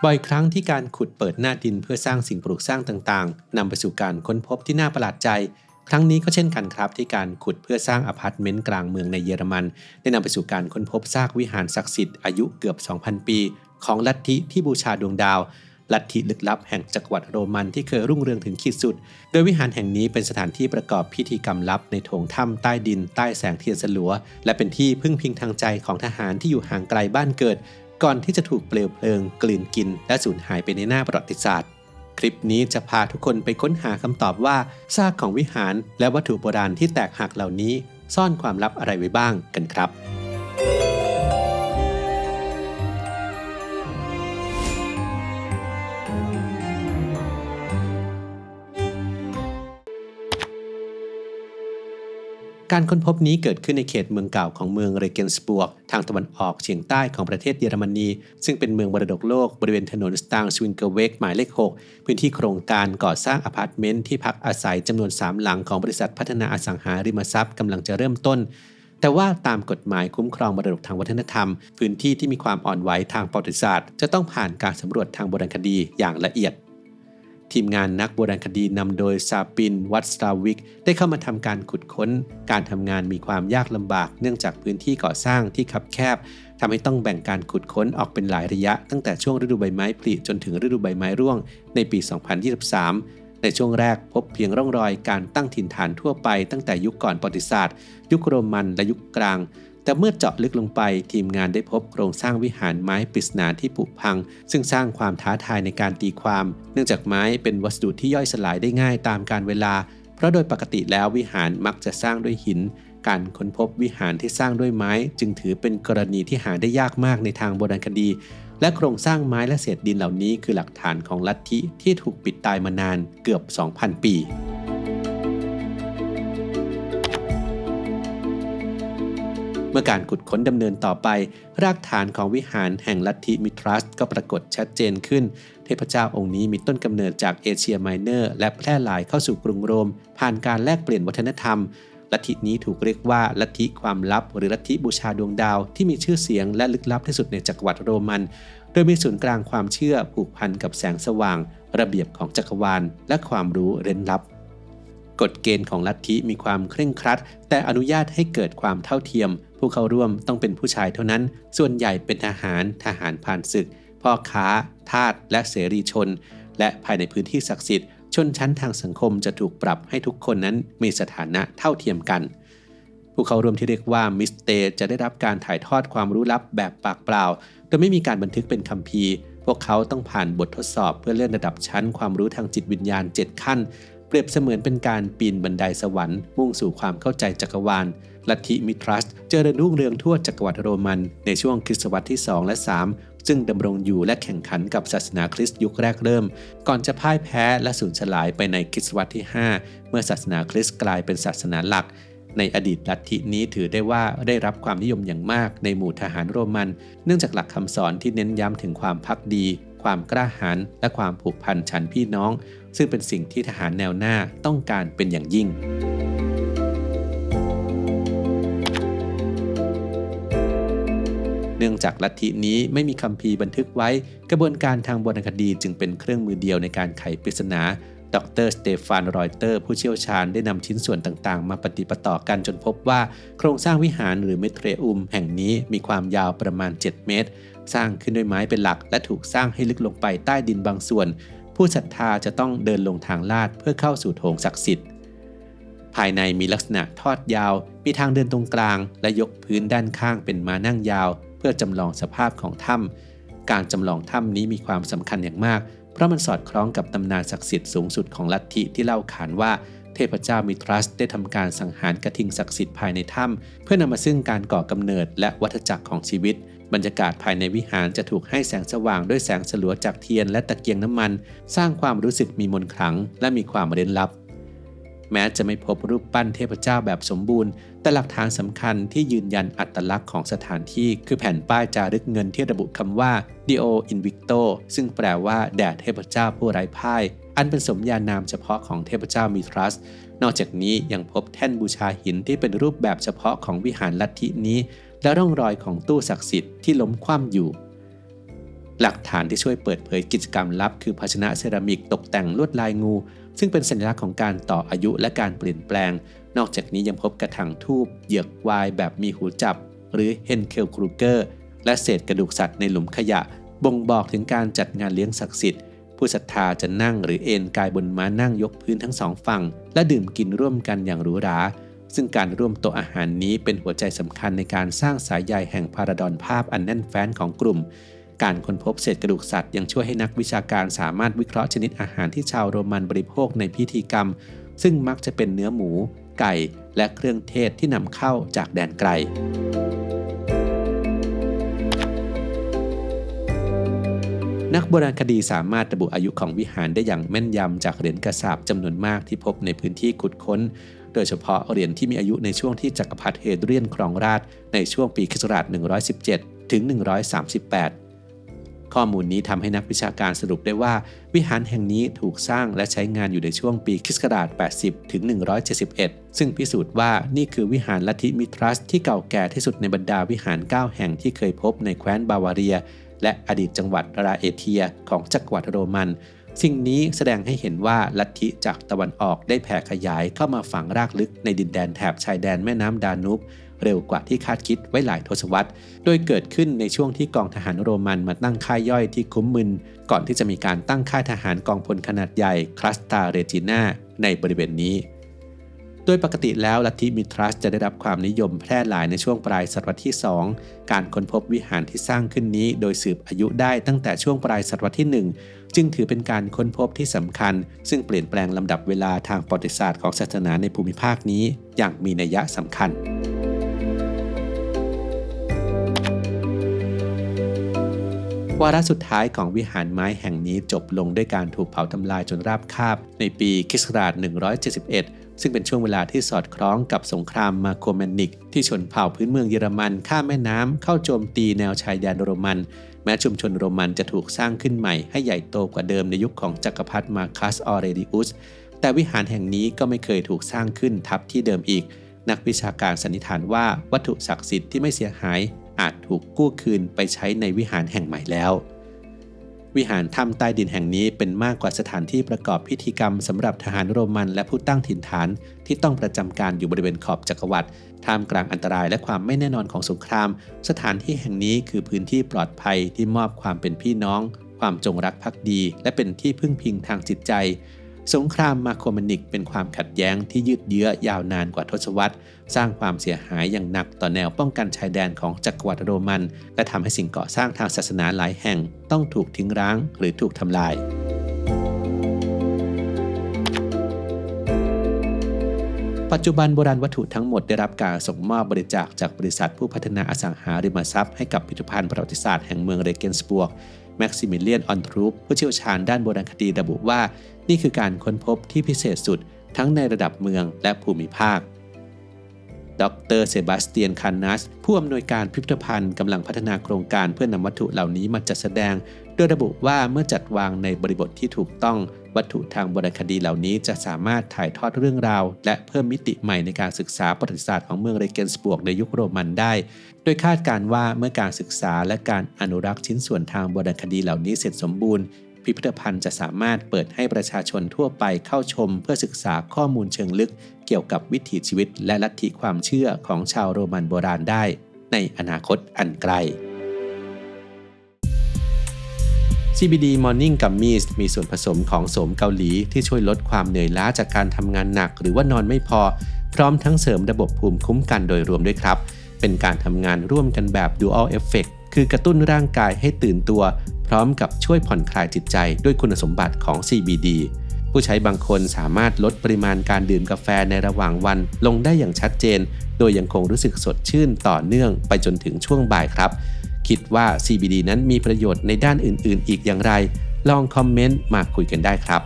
บ่อยครั้งที่การขุดเปิดหน้าดินเพื่อสร้างสิ่งปลูกสร้างต่างๆนำไปสู่การค้นพบที่น่าประหลาดใจครั้งนี้ก็เช่นกันครับที่การขุดเพื่อสร้างอพาร์ตเมนต์กลางเมืองในเยอรมันได้นำไปสู่การค้นพบซากวิหารศักดิ์สิทธิ์อายุเกือบ 2,000 ปีของลัทธิที่บูชาดวงดาวลัทธิลึกลับแห่งจักรวรรดิโรมันที่เคยรุ่งเรืองถึงขีดสุดโดยวิหารแห่งนี้เป็นสถานที่ประกอบพิธีกรรมลับในโถงถ้ำใต้ดินใต้แสงเทียนสลัวและเป็นที่พึ่งพิงทางใจของทหารที่อยู่ห่างไกลบ้านเกิดก่อนที่จะถูกเปลวเพลิงกลืนกินและสูญหายไปในหน้าประวัติศาสตร์คลิปนี้จะพาทุกคนไปค้นหาคำตอบว่าซากของวิหารและวัตถุโบราณที่แตกหักเหล่านี้ซ่อนความลับอะไรไว้บ้างกันครับการค้นพบนี้เกิดขึ้นในเขตเมืองเก่าของเมืองเรเกนสบวร์กทางตะวันออกเฉียงใต้ของประเทศเยอรมนีซึ่งเป็นเมืองมรดกโลกบริเวณถนนสตางสวิงเกอร์เวกหมายเลข 6พื้นที่โครงการก่อสร้างอพาร์ตเมนต์ที่พักอาศัยจำนวน3หลังของบริษัทพัฒนาอสังหาริมทรัพย์กำลังจะเริ่มต้นแต่ว่าตามกฎหมายคุ้มครองมรดกทางวัฒนธรรมพื้นที่ที่มีความอ่อนไหวทางประวัติศาสตร์จะต้องผ่านการสำรวจทางโบราณคดีอย่างละเอียดทีมงานนักโบราณคดีนำโดยซาปินวัตสตาวิกได้เข้ามาทำการขุดค้นการทำงานมีความยากลำบากเนื่องจากพื้นที่ก่อสร้างที่คับแคบทำให้ต้องแบ่งการขุดค้นออกเป็นหลายระยะตั้งแต่ช่วงฤดูใบไม้ผลิจนถึงฤดูใบไม้ร่วงในปี 2023 ในช่วงแรกพบเพียงร่องรอยการตั้งถิ่นฐานทั่วไปตั้งแต่ยุคก่อนประวัติศาสตร์ยุคโรมันและยุคกลางแต่เมื่อเจาะลึกลงไปทีมงานได้พบโครงสร้างวิหารไม้ปริศนาที่ผุพังซึ่งสร้างความท้าทายในการตีความเนื่องจากไม้เป็นวัสดุที่ย่อยสลายได้ง่ายตามกาลเวลาเพราะโดยปกติแล้ววิหารมักจะสร้างด้วยหินการค้นพบวิหารที่สร้างด้วยไม้จึงถือเป็นกรณีที่หาได้ยากมากในทางโบราณคดีและโครงสร้างไม้และเศษดินเหล่านี้คือหลักฐานของลัทธิที่ถูกปิดตายมานานเกือบ 2,000 ปีเมื่อการขุดค้นดำเนินต่อไปรากฐานของวิหารแห่งลัทธิมิทรัสก็ปรากฏชัดเจนขึ้นเทพเจ้าองค์นี้มีต้นกำเนิดจากเอเชียไมเนอร์และแพร่หลายเข้าสู่กรุงโรมผ่านการแลกเปลี่ยนวัฒนธรรมลัทธินี้ถูกเรียกว่าลัทธิความลับหรือลัทธิบูชาดวงดาวที่มีชื่อเสียงและลึกลับที่สุดในจักรวรรดิโรมันโดยมีศูนย์กลางความเชื่อผูกพันกับแสงสว่างระเบียบของจักรวาลและความรู้เร้นลับกฎเกณฑ์ของลัทธิมีความเคร่งครัดแต่อนุญาตให้เกิดความเท่าเทียมผู้เข้าร่วมต้องเป็นผู้ชายเท่านั้นส่วนใหญ่เป็นทหารผ่านศึกพ่อค้าทาสและเสรีชนและภายในพื้นที่ศักดิ์สิทธิ์ชนชั้นทางสังคมจะถูกปรับให้ทุกคนนั้นมีสถานะเท่าเทียมกันผู้เข้าร่วมที่เรียกว่ามิสเตจะได้รับการถ่ายทอดความรู้ลับแบบปากเปล่าโดยไม่มีการบันทึกเป็นคัมภีร์พวกเขาต้องผ่านบททดสอบเพื่อเลื่อนระดับชั้นความรู้ทางจิตวิญญาณ7ขั้นเปรียบเสมือนเป็นการปีนบันไดสวรรค์มุ่งสู่ความเข้าใจจักรวาลลัทธิมิทรัสเจริญรุ่งเรืองทั่วจักรวรรดิโรมันในช่วงคริสตศตวรรษที่2และ3ซึ่งดำรงอยู่และแข่งขันกับศาสนาคริสต์ยุคแรกเริ่มก่อนจะพ่ายแพ้และสูญสลายไปในคริสตศตวรรษที่5เมื่อศาสนาคริสต์กลายเป็นศาสนาหลักในอดีตลัทธินี้ถือได้ว่าได้รับความนิยมอย่างมากในหมู่ทหารโรมันเนื่องจากหลักคำสอนที่เน้นย้ำถึงความภักดีความกล้าหาญและความผูกพันฉันพี่น้องซึ่งเป็นสิ่งที่ทหารแนวหน้าต้องการเป็นอย่างยิ่งเนื่องจากลัทธินี้ไม่มีคัมภีร์บันทึกไว้กระบวนการทางโบราณคดีจึงเป็นเครื่องมือเดียวในการไขปริศนาดร.สเตฟานรอยเตอร์ผู้เชี่ยวชาญได้นำชิ้นส่วนต่างๆมาปฏิปต่อกันจนพบว่าโครงสร้างวิหารหรือเมเทรอุมแห่งนี้มีความยาวประมาณ7เมตรสร้างขึ้นด้วยไม้เป็นหลักและถูกสร้างให้ลึกลงไปใต้ดินบางส่วนผู้ศรัทธาจะต้องเดินลงทางลาดเพื่อเข้าสู่โถงศักดิ์สิทธิ์ภายในมีลักษณะทอดยาวมีทางเดินตรงกลางและยกพื้นด้านข้างเป็นม้านั่งยาวเพื่อจำลองสภาพของถ้ำการจำลองถ้ำนี้มีความสำคัญอย่างมากเพราะมันสอดคล้องกับตำนานศักดิ์สิทธิ์สูงสุดของลัทธิที่เล่าขานว่าเทพเจ้ามิทรัสได้ทำการสังหารกระทิงศักดิ์สิทธิ์ภายในถ้ำเพื่อนำมาซึ่งการก่อกำเนิดและวัฏจักรของชีวิตบรรยากาศภายในวิหารจะถูกให้แสงสว่างด้วยแสงสลัวจากเทียนและตะเกียงน้ำมันสร้างความรู้สึกมีมนต์ขลังและมีความเร้นลับแม้จะไม่พบรูปปั้นเทพเจ้าแบบสมบูรณ์แต่หลักฐานสำคัญที่ยืนยันอัตลักษณ์ของสถานที่คือแผ่นป้ายจารึกเงินที่ระบุคำว่า Dio Invicto ซึ่งแปลว่าแด่เทพเจ้าผู้ไร้พ่ายอันเป็นสมญานามเฉพาะของเทพเจ้ามิทรัสนอกจากนี้ยังพบแท่นบูชาหินที่เป็นรูปแบบเฉพาะของวิหารลัทธินี้และร่องรอยของตู้ศักดิ์สิทธิ์ที่ล้มคว่ำอยู่ หลักฐานที่ช่วยเปิดเผยกิจกรรมลับคือภาชนะเซรามิกตกแต่งลวดลายงูซึ่งเป็นสัญลักษณ์ของการต่ออายุและการเปลี่ยนแปลงนอกจากนี้ยังพบกระถางธูปเหยือกวายแบบมีหูจับหรือเฮนเคลครูเกอร์และเศษกระดูกสัตว์ในหลุมขยะบ่งบอกถึงการจัดงานเลี้ยงศักดิ์สิทธิ์ผู้ศรัทธาจะนั่งหรือเอนกายบนม้านั่งยกพื้นทั้งสองฝั่งและดื่มกินร่วมกันอย่างหรูหราซึ่งการร่วมโต๊ะอาหารนี้เป็นหัวใจสำคัญในการสร้างสายใยแห่งพาราดอนภาพอันแน่นแฟ้นของกลุ่มการค้นพบเศษกระดูกสัตว์ยังช่วยให้นักวิชาการสามารถวิเคราะห์ชนิดอาหารที่ชาวโรมันบริโภคในพิธีกรรมซึ่งมักจะเป็นเนื้อหมูไก่และเครื่องเทศที่นำเข้าจากแดนไกลนักโบราณคดีสามารถระบุอายุของวิหารได้อย่างแม่นยำจากเหรียญกระสาบจำนวนมากที่พบในพื้นที่ขุดค้นโดยเฉพาะเหรียญที่มีอายุในช่วงที่จักรพรรดิเฮเดรียนครองราชย์ในช่วงปีค.ศ. 117 ถึง 138 ข้อมูลนี้ทำให้นักวิชาการสรุปได้ว่าวิหารแห่งนี้ถูกสร้างและใช้งานอยู่ในช่วงปีค.ศ. 80 ถึง 171 ซึ่งพิสูจน์ว่านี่คือวิหารลัทธิมิทรัสที่เก่าแก่ที่สุดในบรรดาวิหาร 9 แห่งที่เคยพบในแคว้นบาวาเรียและอดีตจังหวัดราเอเทียของจักรวรรดิโรมันสิ่งนี้แสดงให้เห็นว่าลัทธิจากตะวันออกได้แผ่ขยายเข้ามาฝังรากลึกในดินแดนแถบชายแดนแม่น้ำดานูบเร็วกว่าที่คาดคิดไว้หลายทศวรรษโดยเกิดขึ้นในช่วงที่กองทหารโรมันมาตั้งค่ายย่อยที่คุ้มมึนก่อนที่จะมีการตั้งค่ายทหารกองพลขนาดใหญ่คลัสตาเรจิน่าในบริเวณนี้โดยปกติแล้วลัทธิมิทรัสจะได้รับความนิยมแพร่หลายในช่วงปลายศตวรรษที่ 2 การค้นพบวิหารที่สร้างขึ้นนี้โดยสืบอายุได้ตั้งแต่ช่วงปลายศตวรรษที่ 1 จึงถือเป็นการค้นพบที่สำคัญซึ่งเปลี่ยนแปลงลำดับเวลาทางประวัติศาสตร์ของศาสนาในภูมิภาคนี้อย่างมีนัยสำคัญวาระสุดท้ายของวิหารไม้แห่งนี้จบลงด้วยการถูกเผาทำลายจนราบคาบในปีค.ศ. 171ซึ่งเป็นช่วงเวลาที่สอดคล้องกับสงครามมาโคแมนนิกที่ชนเผ่าพื้นเมืองเยอรมันข้ามแม่น้ำเข้าโจมตีแนวชายแดนโรมันแม้ชุมชนโรมันจะถูกสร้างขึ้นใหม่ให้ใหญ่โตกว่าเดิมในยุคของจักรพรรดิมาคัสออเรเดียสแต่วิหารแห่งนี้ก็ไม่เคยถูกสร้างขึ้นทับที่เดิมอีกนักวิชาการสันนิษฐานว่าวัตถุศักดิ์สิทธิ์ที่ไม่เสียหายอาจถูกกู้คืนไปใช้ในวิหารแห่งใหม่แล้ววิหารถ้ำใต้ดินแห่งนี้เป็นมากกว่าสถานที่ประกอบพิธีกรรมสำหรับทหารโรมันและผู้ตั้งถิ่นฐานที่ต้องประจำการอยู่บริเวณขอบจักรวรรดิท่ามกลางอันตรายและความไม่แน่นอนของสงครามสถานที่แห่งนี้คือพื้นที่ปลอดภัยที่มอบความเป็นพี่น้องความจงรักภักดีและเป็นที่พึ่งพิงทางจิตใจสงครามมาโคแมนิกเป็นความขัดแย้งที่ยืดเยื้อยาวนานกว่าทศวรรษสร้างความเสียหายอย่างหนักต่อแนวป้องกันชายแดนของจักรวรรดิโรมันและทำให้สิ่งก่อสร้างทางศาสนาหลายแห่งต้องถูกทิ้งร้างหรือถูกทำลายปัจจุบันโบราณวัตถุทั้งหมดได้รับการส่งมอบบริจาคจากบริษัทผู้พัฒนาอสังหาริมทรัพย์ให้กับพิพิธภัณฑ์ประวัติศาสตร์แห่งเมืองเรเกนสบวร์กแม็กซิมิเลียนออนทรูปผู้เชี่ยวชาญด้านโบราณคดีระบุว่านี่คือการค้นพบที่พิเศษสุดทั้งในระดับเมืองและภูมิภาคดร.เซบาสเตียน คานัสผู้อำนวยการพิพิธภัณฑ์กำลังพัฒนาโครงการเพื่อนำวัตถุเหล่านี้มาจัดแสดงโดยระบุว่าเมื่อจัดวางในบริบทที่ถูกต้องวัตถุทางโบราณคดีเหล่านี้จะสามารถถ่ายทอดเรื่องราวและเพิ่มมิติใหม่ในการศึกษาประวัติศาสตร์ของเมืองเรเกนสบวร์กในยุคโรมันได้โดยคาดการณ์ว่าเมื่อการศึกษาและการอนุรักษ์ชิ้นส่วนทางโบราณคดีเหล่านี้เสร็จสมบูรณ์พิพิธภัณฑ์จะสามารถเปิดให้ประชาชนทั่วไปเข้าชมเพื่อศึกษาข้อมูลเชิงลึกเกี่ยวกับวิถีชีวิตและลัทธิความเชื่อของชาวโรมันโบราณได้ในอนาคตอันไกล CBD Morning Gummies มีส่วนผสมของโสมเกาหลีที่ช่วยลดความเหนื่อยล้าจากการทำงานหนักหรือว่านอนไม่พอพร้อมทั้งเสริมระบบภูมิคุ้มกันโดยรวมด้วยครับเป็นการทำงานร่วมกันแบบ Dual Effect คือกระตุ้นร่างกายให้ตื่นตัวพร้อมกับช่วยผ่อนคลายจิตใจด้วยคุณสมบัติของ CBD ผู้ใช้บางคนสามารถลดปริมาณการดื่มกาแฟในระหว่างวันลงได้อย่างชัดเจนโดยยังคงรู้สึกสดชื่นต่อเนื่องไปจนถึงช่วงบ่ายครับคิดว่า CBD นั้นมีประโยชน์ในด้านอื่นๆอีกอย่างไรลองคอมเมนต์มาคุยกันได้ครับ